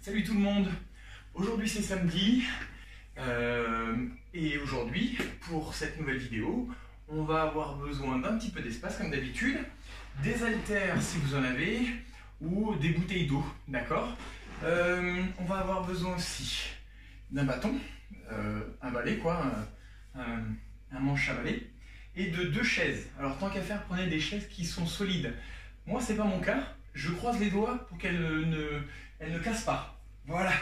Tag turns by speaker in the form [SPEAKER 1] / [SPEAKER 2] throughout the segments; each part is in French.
[SPEAKER 1] Salut tout le monde. Aujourd'hui c'est samedi et aujourd'hui pour cette nouvelle vidéo on va avoir besoin d'un petit peu d'espace comme d'habitude, des haltères si vous en avez ou des bouteilles d'eau, d'accord. On va avoir besoin aussi d'un bâton, un balai quoi, un manche à balai et de 2 chaises. Alors tant qu'à faire, prenez des chaises qui sont solides. Moi c'est pas mon cas, je croise les doigts pour qu'elles ne cassent pas. Voilà,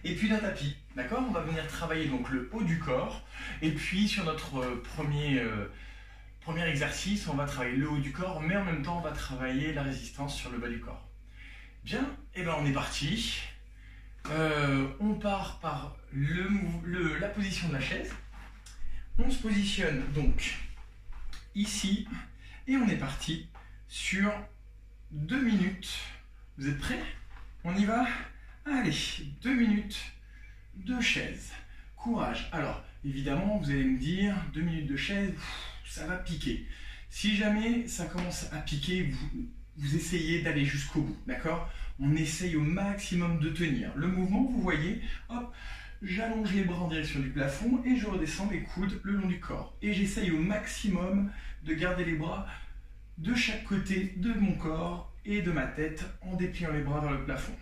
[SPEAKER 1] et puis d'un tapis, d'accord. On va venir travailler donc le haut du corps, et puis sur notre premier exercice, on va travailler le haut du corps, mais en même temps on va travailler la résistance sur le bas du corps. Bien, et ben on est parti. On part par la position de la chaise. On se positionne donc ici, et on est parti sur 2 minutes. Vous êtes prêts? On y va? Allez, 2 minutes de chaise. Courage. Alors, évidemment, vous allez me dire, 2 minutes de chaise, ça va piquer. Si jamais ça commence à piquer, vous essayez d'aller jusqu'au bout, d'accord? On essaye au maximum de tenir. Le mouvement, vous voyez, hop, j'allonge les bras en direction du plafond et je redescends les coudes le long du corps. Et j'essaye au maximum de garder les bras de chaque côté de mon corps et de ma tête en dépliant les bras vers le plafond.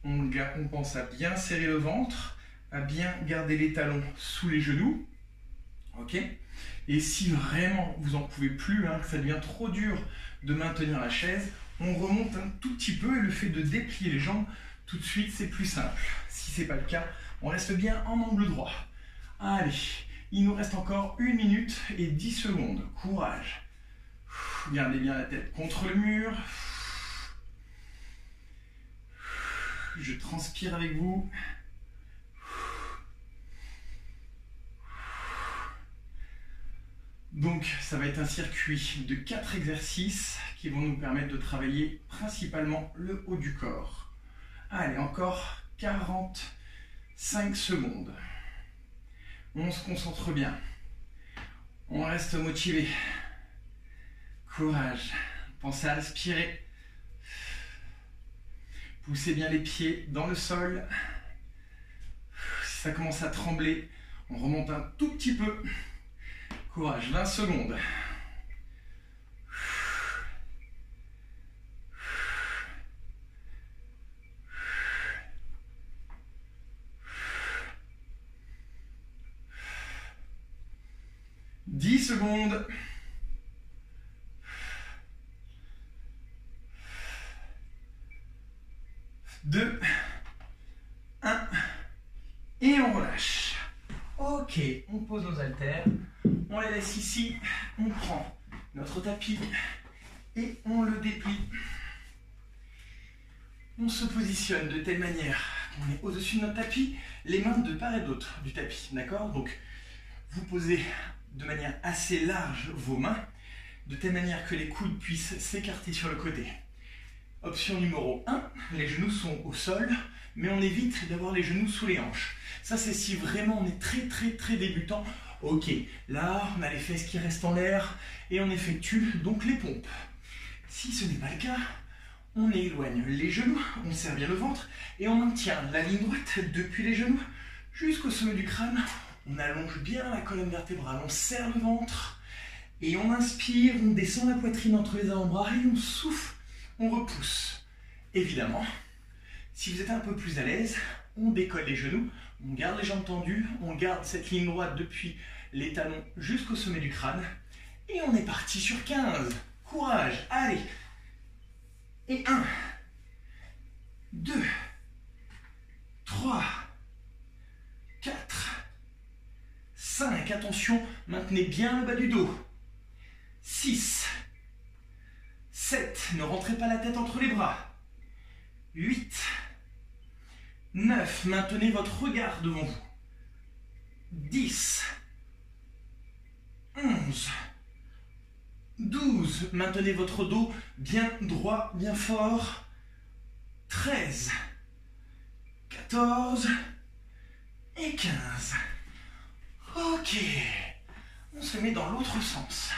[SPEAKER 1] On pense à bien serrer le ventre, à bien garder les talons sous les genoux. Ok? Et si vraiment vous n'en pouvez plus, que ça devient trop dur de maintenir la chaise, on remonte un tout petit peu et le fait de déplier les jambes, tout de suite c'est plus simple. Si ce n'est pas le cas, on reste bien en angle droit. Allez, il nous reste encore 1 minute et 10 secondes. Courage. Gardez bien la tête contre le mur. Je transpire avec vous. Donc, ça va être un circuit de 4 exercices qui vont nous permettre de travailler principalement le haut du corps. Allez, encore 45 secondes. On se concentre bien. On reste motivé. Courage. Pensez à respirer. Poussez bien les pieds dans le sol. Si ça commence à trembler, on remonte un tout petit peu. Courage, 20 secondes. « 10 secondes. 2, 1, et on relâche. Ok, on pose nos haltères, on les laisse ici, on prend notre tapis et on le déplie. On se positionne de telle manière qu'on est au-dessus de notre tapis, les mains de part et d'autre du tapis, d'accord? Donc, vous posez de manière assez large vos mains, de telle manière que les coudes puissent s'écarter sur le côté. Option numéro 1, les genoux sont au sol, mais on évite d'avoir les genoux sous les hanches. Ça, c'est si vraiment on est très débutant. Ok, là, on a les fesses qui restent en l'air et on effectue donc les pompes. Si ce n'est pas le cas, on éloigne les genoux, on serre bien le ventre et on maintient la ligne droite depuis les genoux jusqu'au sommet du crâne. On allonge bien la colonne vertébrale, on serre le ventre et on inspire, on descend la poitrine entre les avant-bras et on souffle. On repousse. Évidemment, si vous êtes un peu plus à l'aise, on décolle les genoux, on garde les jambes tendues, on garde cette ligne droite depuis les talons jusqu'au sommet du crâne, et on est parti sur 15. Courage, allez. Et 1, 2, 3, 4, 5. Attention, maintenez bien le bas du dos. 6, 7, ne rentrez pas la tête entre les bras. 8, 9, maintenez votre regard devant vous. 10, 11, 12, maintenez votre dos bien droit, bien fort. 13, 14 et 15. Ok, on se met dans l'autre sens.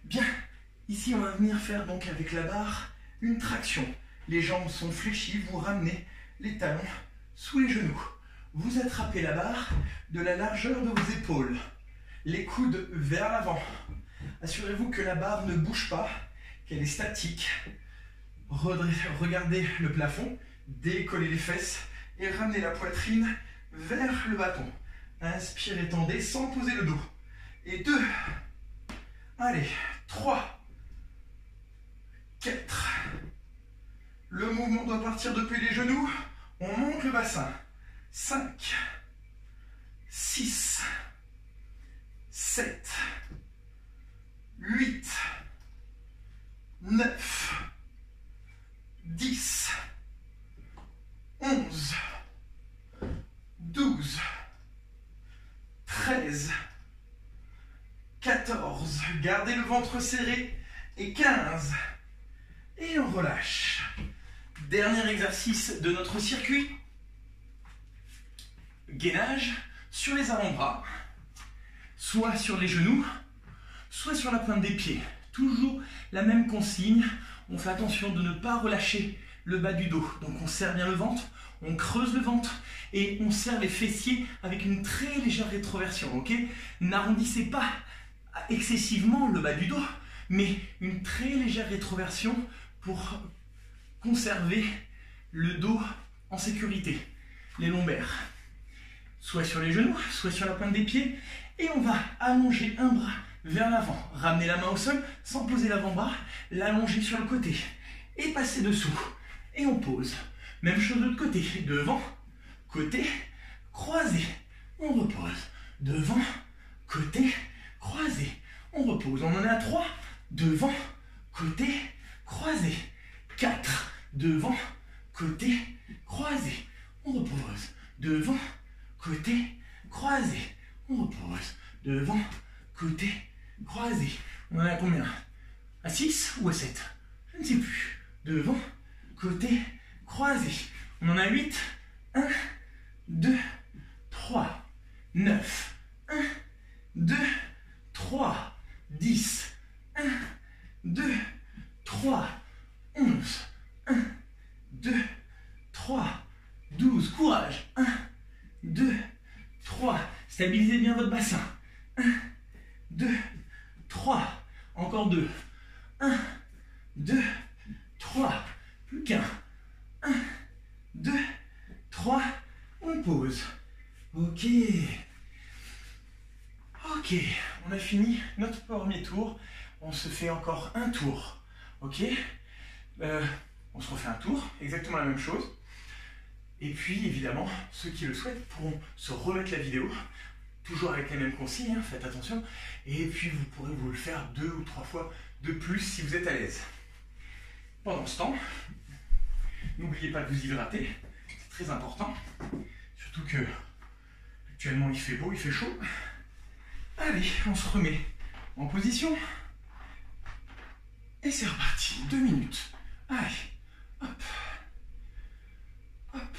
[SPEAKER 1] Bien. Ici, on va venir faire donc avec la barre une traction. Les jambes sont fléchies, vous ramenez les talons sous les genoux. Vous attrapez la barre de la largeur de vos épaules. Les coudes vers l'avant. Assurez-vous que la barre ne bouge pas, qu'elle est statique. Regardez le plafond, décollez les fesses et ramenez la poitrine vers le bâton. Inspirez, tendez sans poser le dos. Et 2. Allez, 3. 4. Le mouvement doit partir depuis les genoux. On monte le bassin. 5. 6. 7. 8. 9. 10. 11. 12. 13. 14. Gardez le ventre serré. Et 15. Et on relâche. Dernier exercice de notre circuit. Gainage sur les avant-bras. Soit sur les genoux, soit sur la pointe des pieds. Toujours la même consigne. On fait attention de ne pas relâcher le bas du dos. Donc on serre bien le ventre, on creuse le ventre et on serre les fessiers avec une très légère rétroversion. Ok? N'arrondissez pas excessivement le bas du dos, mais une très légère rétroversion pour conserver le dos en sécurité. Les lombaires, soit sur les genoux, soit sur la pointe des pieds. Et on va allonger un bras vers l'avant. Ramener la main au sol sans poser l'avant-bras. L'allonger sur le côté. Et passer dessous. Et on pose. Même chose de l'autre côté. Devant, côté, croisé. On repose. Devant, côté, croisé. On repose. On en est à 3. Devant, côté, croisé. 4. Devant, côté, croisé. On repose. Devant, côté, croisé. On repose. Devant, côté, croisé. On en a combien? À 6 ou à 7? Je ne sais plus. Devant, côté, croisé. On en a 8. 1, 2, 3, 9. 1, 2, 3, 10. 1, 2, 3, 11. 1, 2, 3, 12. Courage. 1, 2, 3. Stabilisez bien votre bassin. 1, 2, 3. Encore 2. 1, 2, 3. Plus qu'un. 1, 2, 3. On pose. Ok. Ok. On a fini notre premier tour. On se fait encore un tour. Ok. On se refait un tour. Exactement la même chose. Et puis, évidemment, ceux qui le souhaitent pourront se remettre la vidéo, toujours avec les mêmes consignes, hein, faites attention. Et puis, vous pourrez vous le faire 2 ou 3 fois de plus si vous êtes à l'aise. Pendant ce temps, n'oubliez pas de vous hydrater, c'est très important. Surtout que, actuellement, il fait beau, il fait chaud. Allez, on se remet en position. Et c'est reparti, 2 minutes. Allez, hop. Hop,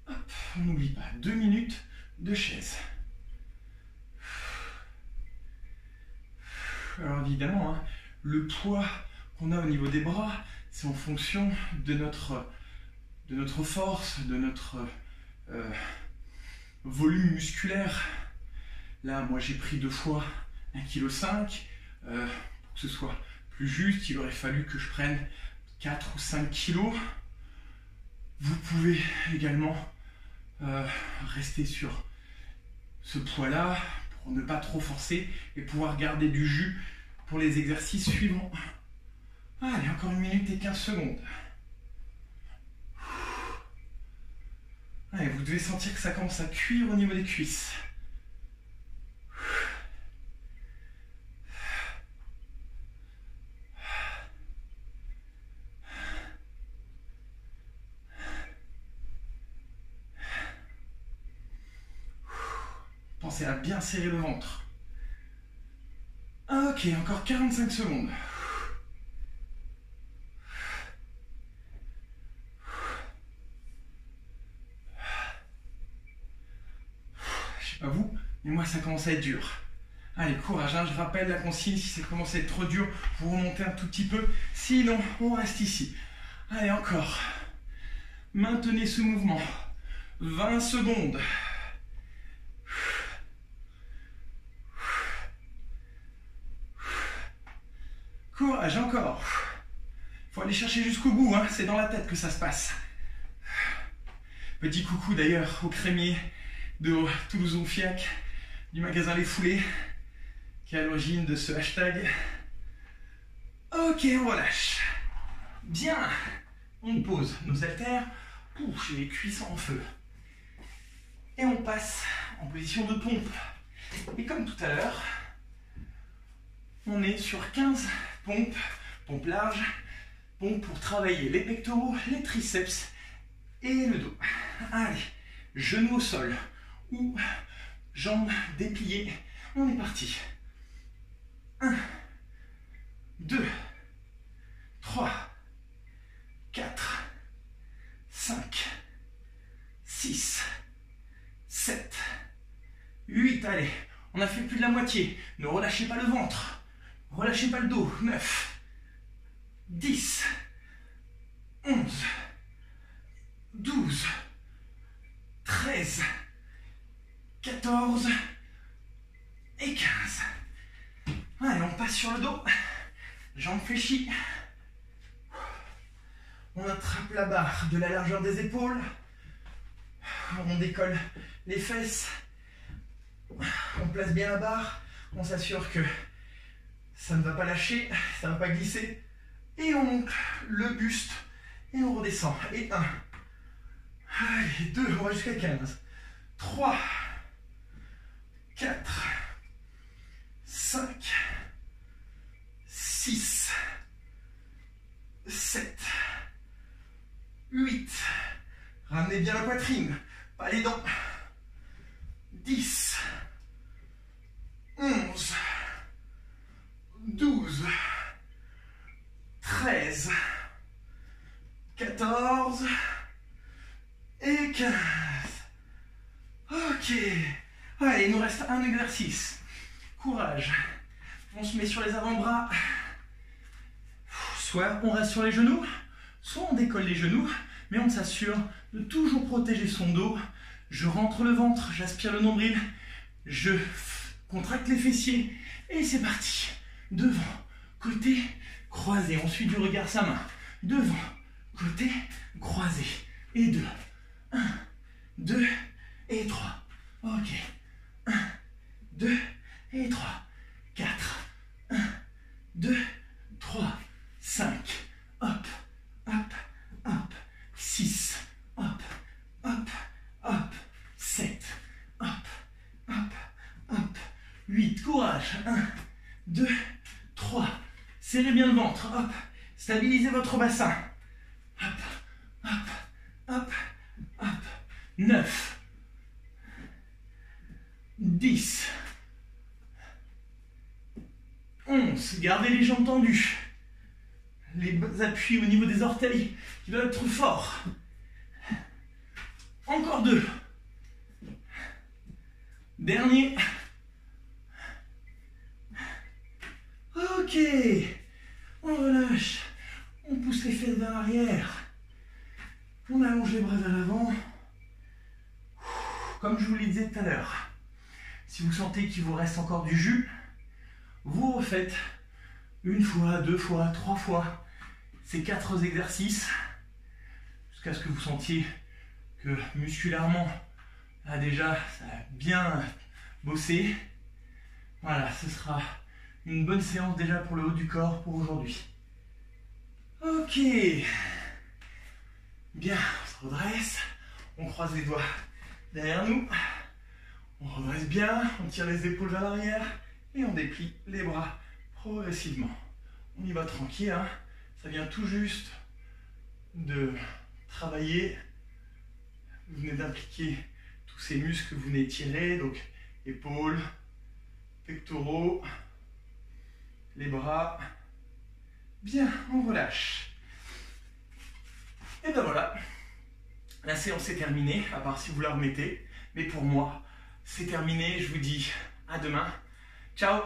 [SPEAKER 1] hop, on n'oublie pas, 2 minutes de chaise. Alors évidemment, hein, le poids qu'on a au niveau des bras, c'est en fonction de notre force, de notre volume musculaire. Là, moi j'ai pris 2 fois 1,5 kg. Pour que ce soit plus juste, il aurait fallu que je prenne 4 ou 5 kg. Vous pouvez également rester sur ce poids-là pour ne pas trop forcer et pouvoir garder du jus pour les exercices suivants. Allez, encore 1 minute et 15 secondes. Allez, vous devez sentir que ça commence à cuire au niveau des cuisses. Pensez à bien serrer le ventre. Ok, encore 45 secondes. Je sais pas vous, mais moi ça commence à être dur. Allez, courage, hein, je rappelle la consigne, si ça commence à être trop dur, vous remontez un tout petit peu. Sinon, on reste ici. Allez, encore. Maintenez ce mouvement. 20 secondes. Courage, encore. Il faut aller chercher jusqu'au bout, hein. C'est dans la tête que ça se passe. Petit coucou d'ailleurs au crémier de Toulouse-Fiac, du magasin Les Foulées, qui est à l'origine de ce hashtag. Ok, on relâche. Bien. On pose nos haltères. Ouf, j'ai les cuisses en feu. Et on passe en position de pompe. Et comme tout à l'heure, on est sur 15 pompes, pompe large, pompe pour travailler les pectoraux, les triceps et le dos. Allez, genoux au sol ou jambes dépliées. On est parti. 1, 2, 3, 4, 5, 6, 7, 8. Allez, on a fait plus de la moitié. Ne relâchez pas le ventre. Relâchez pas le dos. 9, 10, 11, 12, 13, 14 et 15. Allez, on passe sur le dos. Jambes fléchies. On attrape la barre de la largeur des épaules. On décolle les fesses. On place bien la barre. On s'assure que ça ne va pas lâcher, ça ne va pas glisser. Et on monte le buste. Et on redescend. Et 1. Allez, 2. On va jusqu'à 15. 3. 4. 5. 6. 7. 8. Ramenez bien la poitrine, pas les dents. 10. 11. 12. 13. 14. Et 15. Ok. Allez, il nous reste un exercice. Courage. On se met sur les avant-bras. Soit on reste sur les genoux, soit on décolle les genoux, mais on s'assure de toujours protéger son dos. Je rentre le ventre, j'aspire le nombril, je contracte les fessiers, et c'est parti. Devant, côté, croisé. On suit du regard sa main. Devant, côté, croisé. Et 2. 1, 2 et 3. Ok. 1, 2 et 3. 4. 1, 2, 3. 5. Hop, hop, hop. 6. Hop, hop, hop. 7. Hop, hop, hop. 8. Courage. 1, 2, 3. Serrez bien le ventre. Hop. Stabilisez votre bassin. Hop, hop, hop, hop. 9. 10. 11. Gardez les jambes tendues. Les appuis au niveau des orteils qui doivent être forts. Encore 2. Dernier. Ok. On relâche. On pousse les fesses vers l'arrière. On allonge les bras vers l'avant. Comme je vous le disais tout à l'heure, si vous sentez qu'il vous reste encore du jus, vous refaites 1 fois, 2 fois, 3 fois ces 4 exercices jusqu'à ce que vous sentiez que musculairement, là déjà, ça a bien bossé. Voilà, ce sera une bonne séance déjà pour le haut du corps pour aujourd'hui. Ok. Bien, on se redresse, on croise les doigts derrière nous, on redresse bien, on tire les épaules vers l'arrière et on déplie les bras progressivement. On y va tranquille, hein. Ça vient tout juste de travailler. Vous venez d'impliquer tous ces muscles que vous venez tirer, donc épaules, pectoraux, les bras. Bien, on relâche. Et ben voilà, la séance est terminée, à part si vous la remettez. Mais pour moi, c'est terminé. Je vous dis à demain. Ciao!